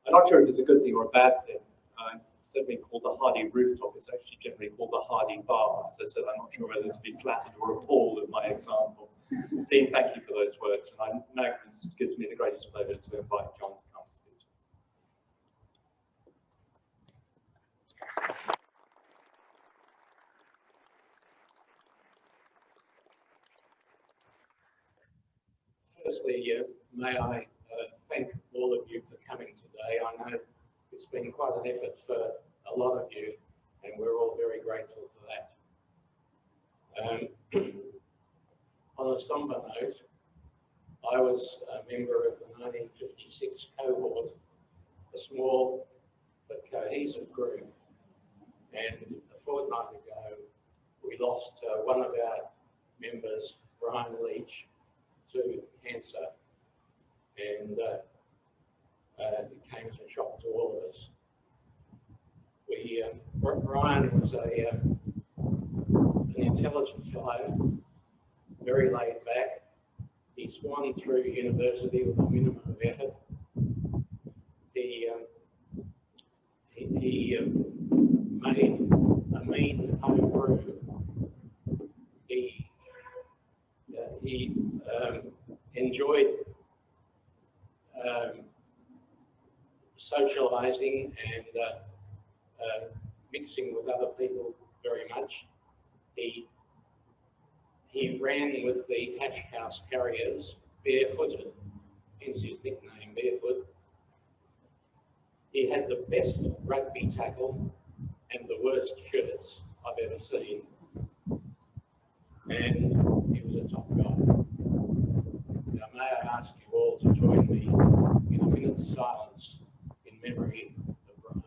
I'm not sure if it's a good thing or a bad thing. Instead of being called the Hardy Rooftop, it's actually generally called the Hardy Bar. As I said, I'm not sure whether to be flattered or appalled at my example. Dean, thank you for those words. And now it gives me the greatest pleasure to invite John to come speak to us. Firstly, may I thank all of you for coming today. I know it's been quite an effort for a lot of you, and we're all very grateful for that. On a somber note, I was a member of the 1956 cohort, a small but cohesive group, and a fortnight ago we lost one of our members, Brian Leach, to cancer, and it came as a shock to all of us. Brian was an intelligent fellow, very laid back. He swung through university with a minimum of effort. He made a mean home brew. He enjoyed socializing and mixing with other people very much. He ran with the Hatch House Carriers barefooted, hence his nickname, Barefoot. He had the best rugby tackle and the worst shirts I've ever seen. And he was a top guy. Now, may I ask you all to join me in a minute's silence in memory of Brian.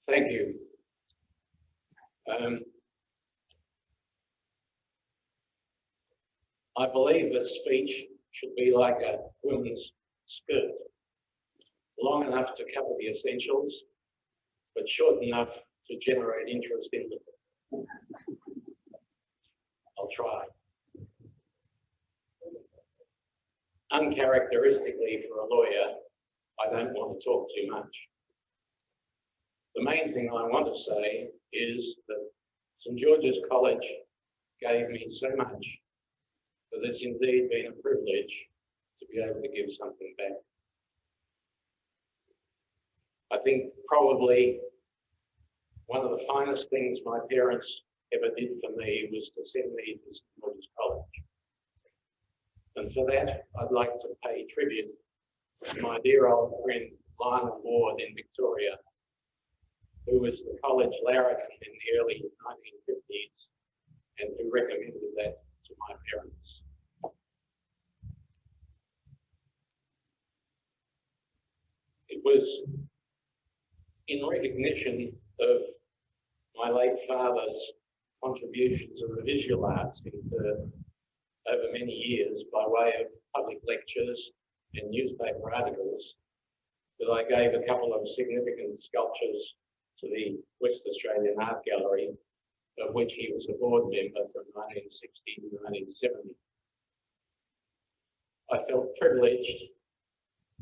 Thank you. I believe that speech should be like a woman's skirt, long enough to cover the essentials, but short enough to generate interest in them. I'll try. Uncharacteristically for a lawyer, I don't want to talk too much. The main thing I want to say is that St George's College gave me so much that it's indeed been a privilege to be able to give something back. I think probably one of the finest things my parents ever did for me was to send me to St George's College. And for that, I'd like to pay tribute to my dear old friend Lionel Ward in Victoria, who was the college larrikin in the early 1950s and who recommended that to my parents. It was in recognition of my late father's contribution to the visual arts in Perth over many years by way of public lectures and newspaper articles that I gave a couple of significant sculptures to the West Australian Art Gallery, of which he was a board member from 1960 to 1970. I felt privileged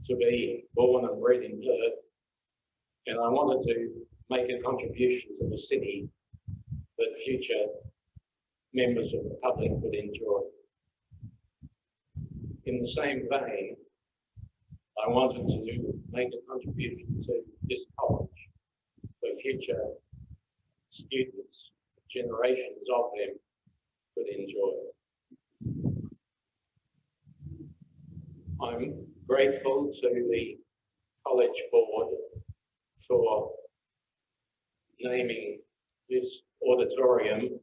to be born and bred in Perth, and I wanted to make a contribution to the city that future members of the public would enjoy. In the same vein, I wanted to make a contribution to this college for future students, generations of them could enjoy. I'm grateful to the college board for naming this auditorium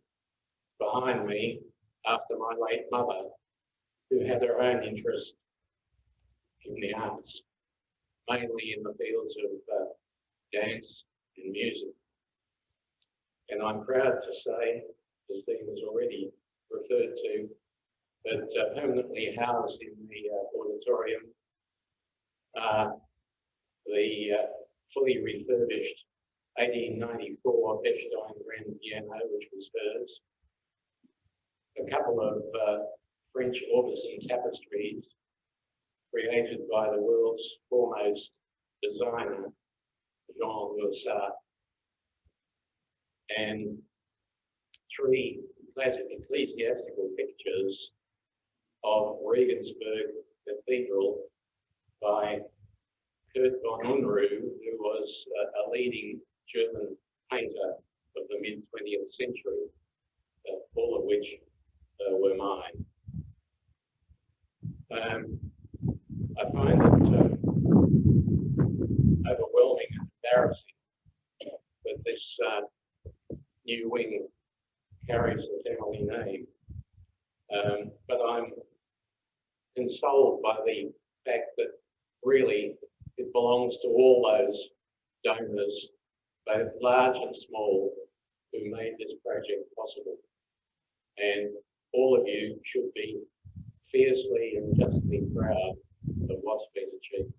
behind me after my late mother, who had her own interest in the arts, mainly in the fields of dance and music. And I'm proud to say, as Dean has already referred to, that permanently housed in the auditorium the fully refurbished 1894 Bechstein grand piano, which was hers, a couple of French Aubusson tapestries created by the world's foremost designer, Jean Loussat, and 3 classic ecclesiastical pictures of Regensburg Cathedral by Kurt von Unruh, who was a leading German painter of the mid-20th century, all of which were mine. I find it overwhelming and embarrassing that this new wing carries the family name, but I'm consoled by the fact that really it belongs to all those donors, both large and small, who made this project possible. And all of you should be fiercely and justly proud of what's been achieved.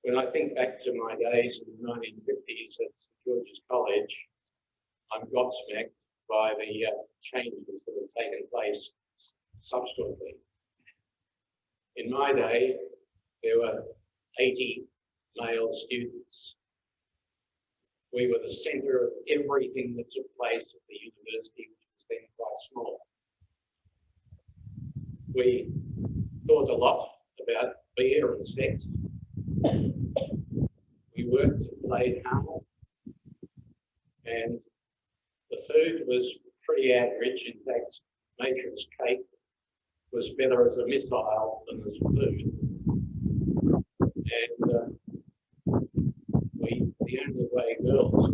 When I think back to my days in the 1950s at St George's College, I'm gobsmacked by the changes that have taken place subsequently. In my day, there were 80 male students. We were the centre of everything that took place at the university, which was then quite small. We thought a lot about beer and sex. We worked and played hard. And the food was pretty average. In fact, Matrix cake was better as a missile than as food. And the only way girls was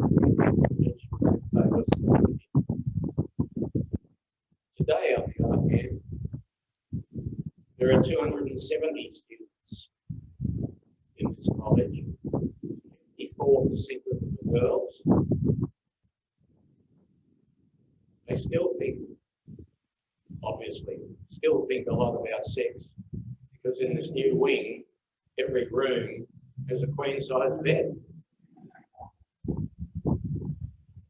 today, on the other hand, there are 270 students in this college, 54% of them are girls. They still think, obviously, a lot about sex, because in this new wing, every room has a queen-size bed.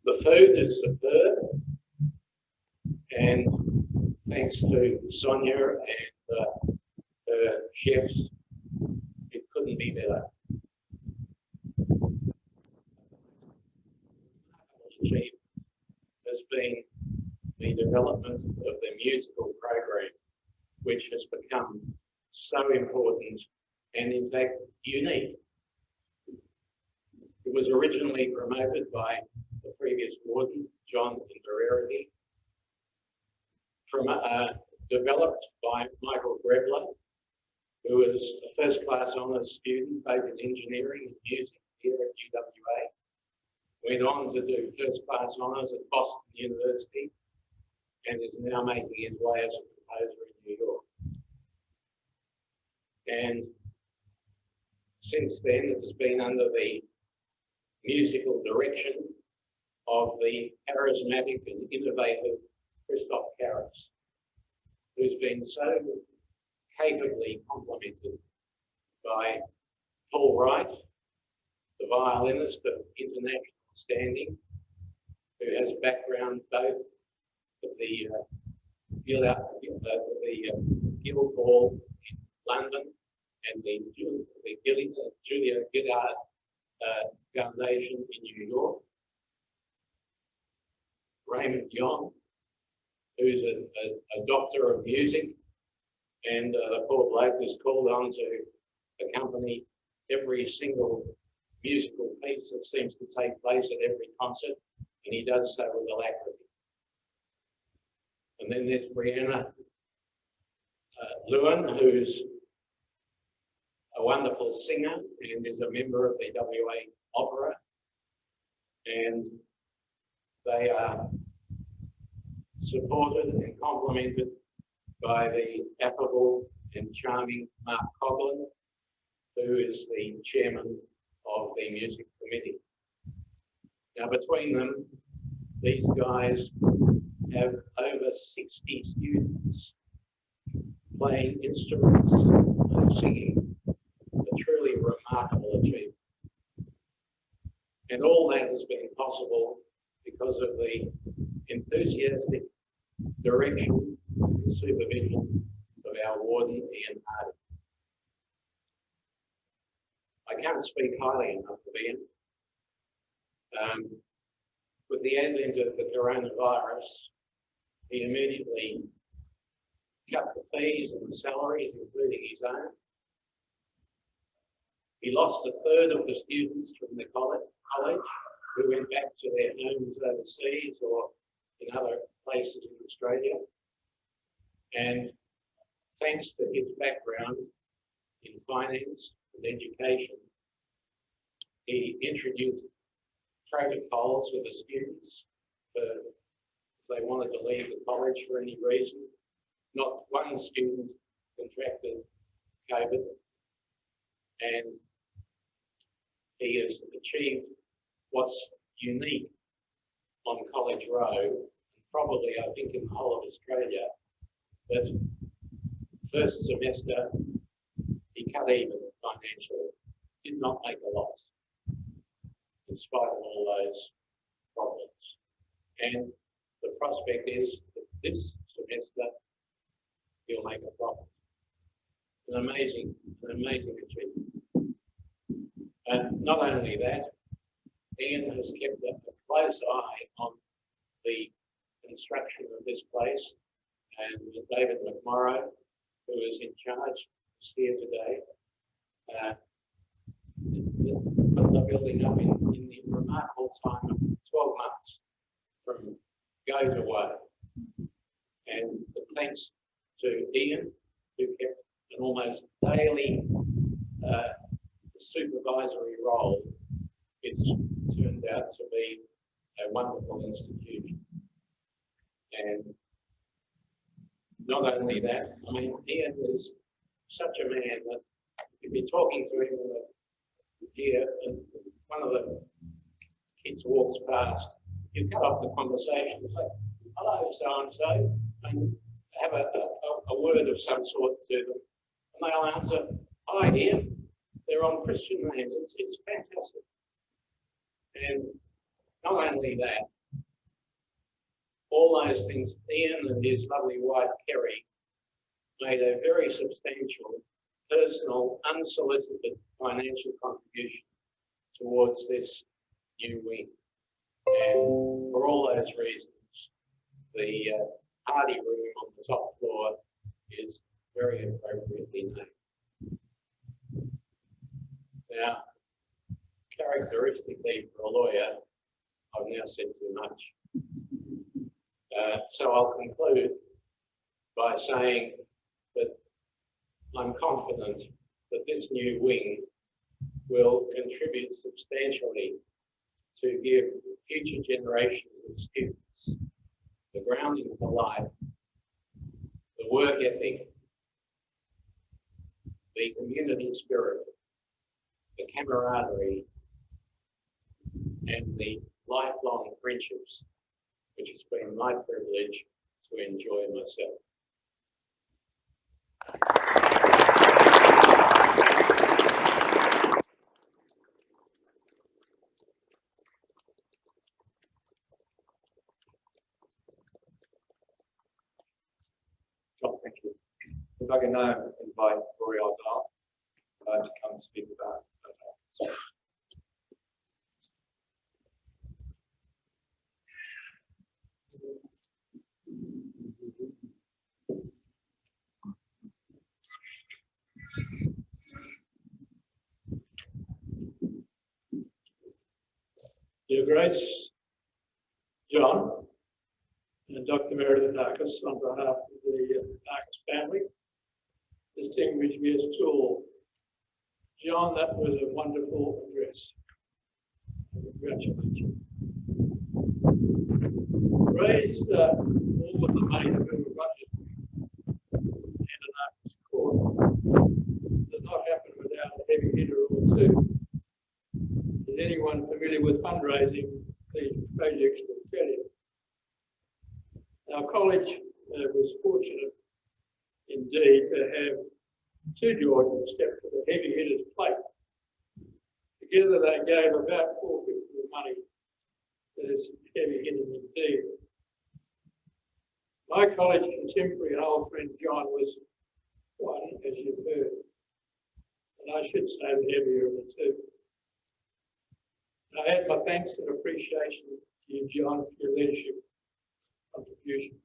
The food is superb, and thanks to Sonia and her chefs, it couldn't be better. Achievement has been the development of the musical program, which has become so important and in fact unique. It was originally promoted by the previous warden, John Inverarity, developed by Michael Grebler, who was a first-class honours student both in engineering and music here at UWA. Went on to do first-class honours at Boston University and is now making his way as a composer in New York. And since then, it has been under the musical direction of the charismatic and innovative Christoph Karras, who's been so capably complemented by Paul Wright, the violinist of international standing, who has a background both at the Guildhall in London and the Julia Gillard Foundation in New York. Raymond Young, who's a doctor of music And the poor bloke is called on to accompany every single musical piece that seems to take place at every concert, and he does so with alacrity. And then there's Brianna Lewin, who's a wonderful singer and is a member of the WA Opera. And they are supported and complemented by the affable and charming Mark Coughlin, who is the chairman of the music committee. Now, between them, these guys have over 60 students playing instruments and singing, a truly remarkable achievement. And all that has been possible because of the enthusiastic direction and supervision of our warden, Ian Hardy. I can't speak highly enough of Ian. With the advent of the coronavirus, he immediately cut the fees and the salaries, including his own. He lost a third of the students from the college who went back to their homes overseas or in other places in Australia. And thanks to his background in finance and education, he introduced protocols for the students if they wanted to leave the college for any reason. Not one student contracted COVID, and he has achieved what's unique on College Road, and probably I think in the whole of Australia, that first semester he cut even financially, did not make a loss in spite of all those problems. And the prospect is that this semester he'll make a profit. An amazing achievement. And not only that, Ian has kept a close eye on the construction of this place, and David McMorrow, who is in charge, is here today. Put the building up in the remarkable time of 12 months from go to whoa. And thanks to Ian, who kept an almost daily supervisory role, it's turned out to be a wonderful institution. And not only that, I mean, Ian is such a man that if you're talking to him here and one of the kids walks past, you cut off the conversation and say, hello, so-and-so, and have a word of some sort to them. And they'll answer, hi, Ian. They're on Christian names. It's fantastic. And not only that, all those things, Ian and his lovely wife, Kerry, made a very substantial, personal, unsolicited financial contribution towards this new wing. And for all those reasons, the Hardy room on the top floor is very appropriately named. Now, characteristically for a lawyer, I've now said too much. So I'll conclude by saying that I'm confident that this new wing will contribute substantially to give future generations of students the grounding for life, the work ethic, the community spirit, the camaraderie, and the lifelong friendships, which has been my privilege to enjoy myself. John, thank you. If I can now invite Rory Ardall to come and speak about that. Grace, John, and Dr. Meredith Darkus on behalf of the Darkus family. Distinguished guests all. John, that was a wonderful address. Congratulations. Raised all of the money that we were Rodgers and an Darkus court does not happen without a heavy hitter or two. Is anyone familiar with fundraising? These projects will tell you. Our college was fortunate indeed to have two Georgians step to the heavy hitters plate. Together they gave about 4/5 of the money. That is heavy hitting indeed. My college contemporary and old friend John was one, as you've heard, and I should say the heavier of the two. I add my thanks and appreciation to you, John, for your leadership contribution.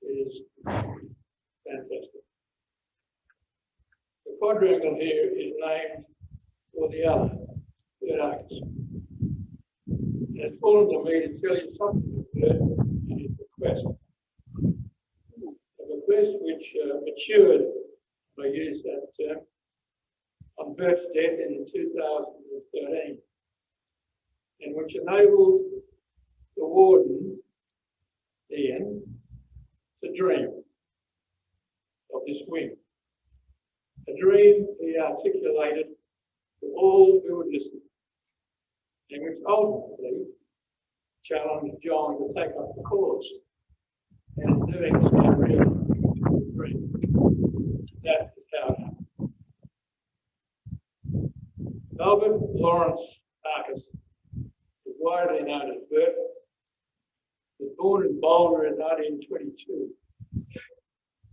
It is fantastic. The quadrangle here is named for the other, Bert Arcus. And it's fallen to me to tell you something of Bert and his bequest. A bequest which matured, if I use that term, on Bert's death in 2013, and which enabled the warden, Ian, to dream of this wing. A dream he articulated to all who would listen, and which ultimately challenged John to take up the cause, and in doing so, realised the dream. That is how it happened. Albert Lawrence Arcus, widely known as Bert, was born in Boulder in 1922.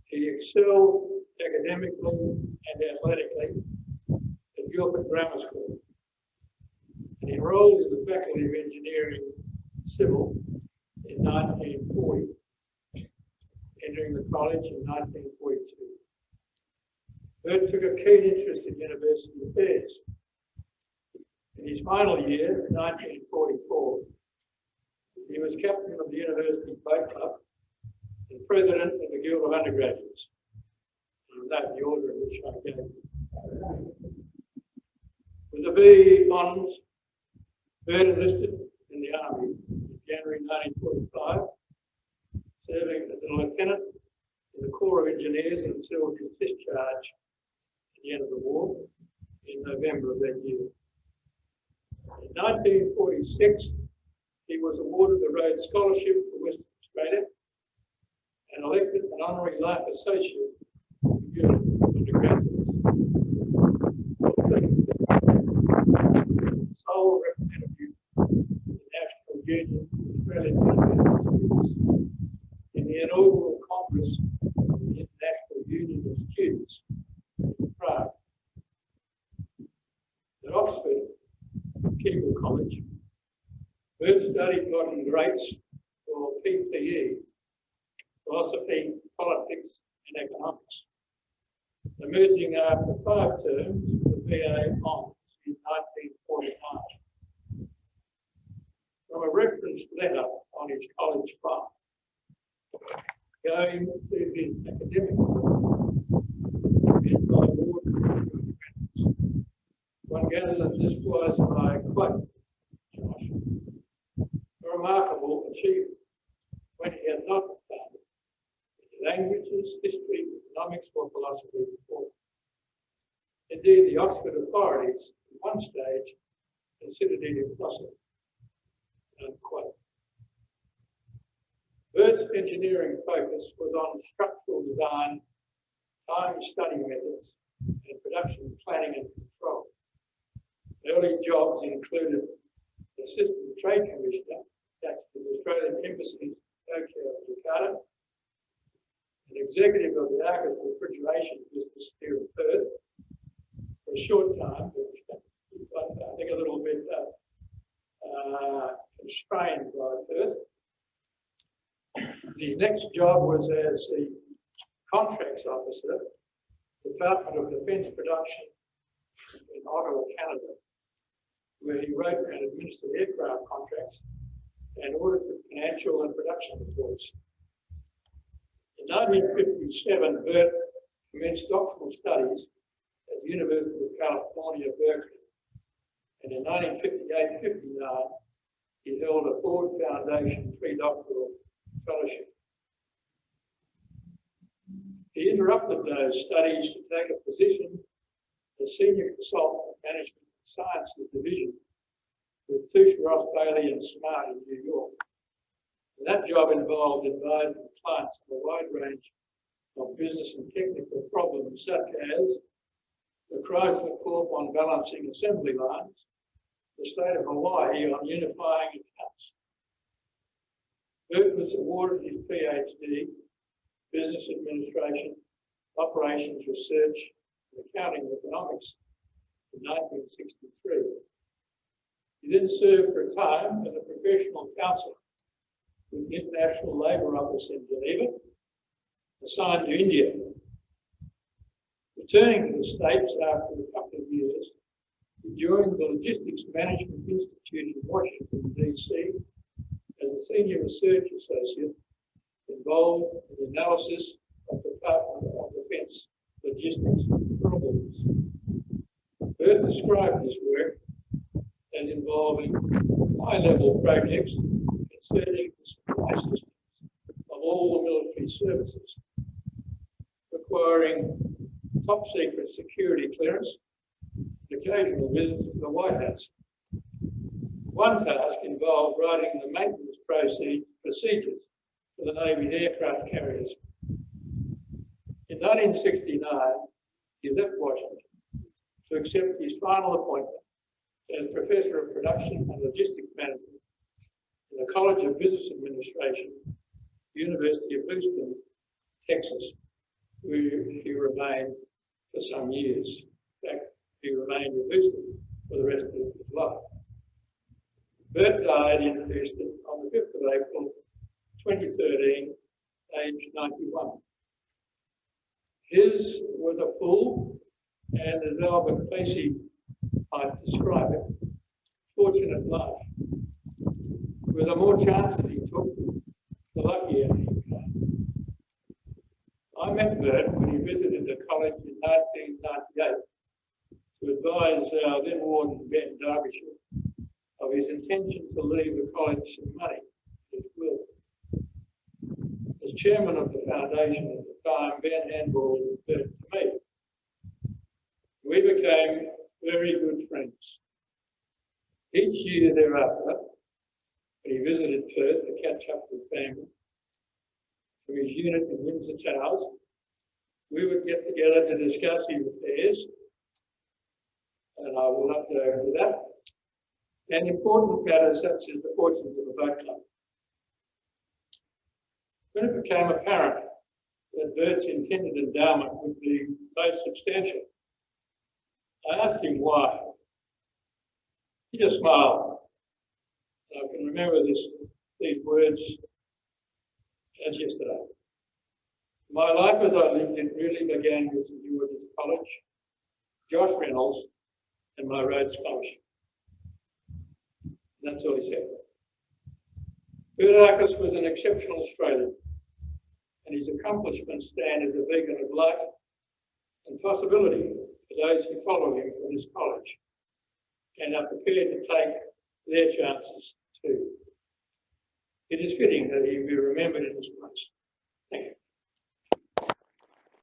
He excelled academically and athletically at Guildford Grammar School. He enrolled in the Faculty of Engineering Civil in 1940, entering the college in 1942. Bert took a keen interest in university affairs. In his final year, in 1944, he was captain of the University Boat Club and president of the Guild of Undergraduates. And that's the order in which I gave. With the B honours, Bert enlisted in the Army in January 1945, serving as a lieutenant in the Corps of Engineers until his discharge at the end of the war in November of that year. In 1946, he was awarded the Rhodes Scholarship for Western Australia and elected an honorary life associate of the Guild of Undergraduates. Sole representative of the National Union of Australian University in the inaugural Congress of the International Union of Students in Prague. At Oxford, Keble College, Bert studied modern greats for PPE, philosophy, politics, and economics, emerging after 5 terms with the BA Honours in 1949. From a reference letter on his college file, going to his academic one gathers that this was, and I quote, Josh, a remarkable achievement when he had not done languages, history, economics, or philosophy before. Indeed, the Oxford authorities at one stage considered it impossible. Unquote. Bert's engineering focus was on structural design, time study methods, and production planning and control. Early jobs included Assistant Trade Commissioner at the Australian Embassy in Tokyo and Jakarta, an executive of the Arcus refrigeration business here in Perth for a short time, but I think a little bit constrained by Perth. His next job was as the contracts officer, Department of Defence Production in Ottawa, Canada. where he wrote and administered aircraft contracts and audited financial and production reports. In 1957, Bert commenced doctoral studies at the University of California, Berkeley. And in 1958-59, he held a Ford Foundation pre-doctoral fellowship. He interrupted those studies to take a position as senior consultant at Management and Sciences Division with Touche Ross Bailey and Smart in New York. And that job involved advising clients on a wide range of business and technical problems, such as the Chrysler Corp on balancing assembly lines, the state of Hawaii on unifying accounts. Bert was awarded his PhD, Business Administration, Operations Research, and Accounting Economics in 1963. He then served for a time as a professional counsellor with the International Labour Office in Geneva, assigned to India. Returning to the States after a couple of years, he joined the Logistics Management Institute in Washington, D.C. as a senior research associate involved in the analysis of the Department of Defense logistics problems. Bert described his work as involving high-level projects concerning the supply systems of all the military services, requiring top-secret security clearance and occasional visits to the White House. One task involved writing the maintenance procedures for the Navy's aircraft carriers. In 1969, he left Washington to accept his final appointment as Professor of Production and Logistics Management in the College of Business Administration, University of Houston, Texas, where he remained for some years. In fact, he remained in Houston for the rest of his life. Bert died in Houston on the 5th of April, 2013, aged 91. His was a full, and as Albert Facey might describe it, fortunate life. With the more chances he took, the luckier he became. I met Bert when he visited the college in 1998 to advise our then warden Ben Derbyshire of his intention to leave the college some money, his will. As chairman of the foundation at the time, Ben handballed Bert to me. We became very good friends. Each year thereafter, when he visited Perth to catch up with family from his unit in Windsor Towers, we would get together to discuss his affairs, and I will not go into that, and important matters such as the fortunes of the boat club. When it became apparent that Bert's intended endowment would be both substantial, I asked him why. He just smiled. I can remember these words as yesterday. My life as I lived it really began with St. George's College, Josh Reynolds, and my Rhodes Scholarship. That's all he said. Bert was an exceptional Australian, and his accomplishments stand as a beacon of light and possibility for those who follow him from this college and are prepared to take their chances too. It is fitting that he be remembered in this place.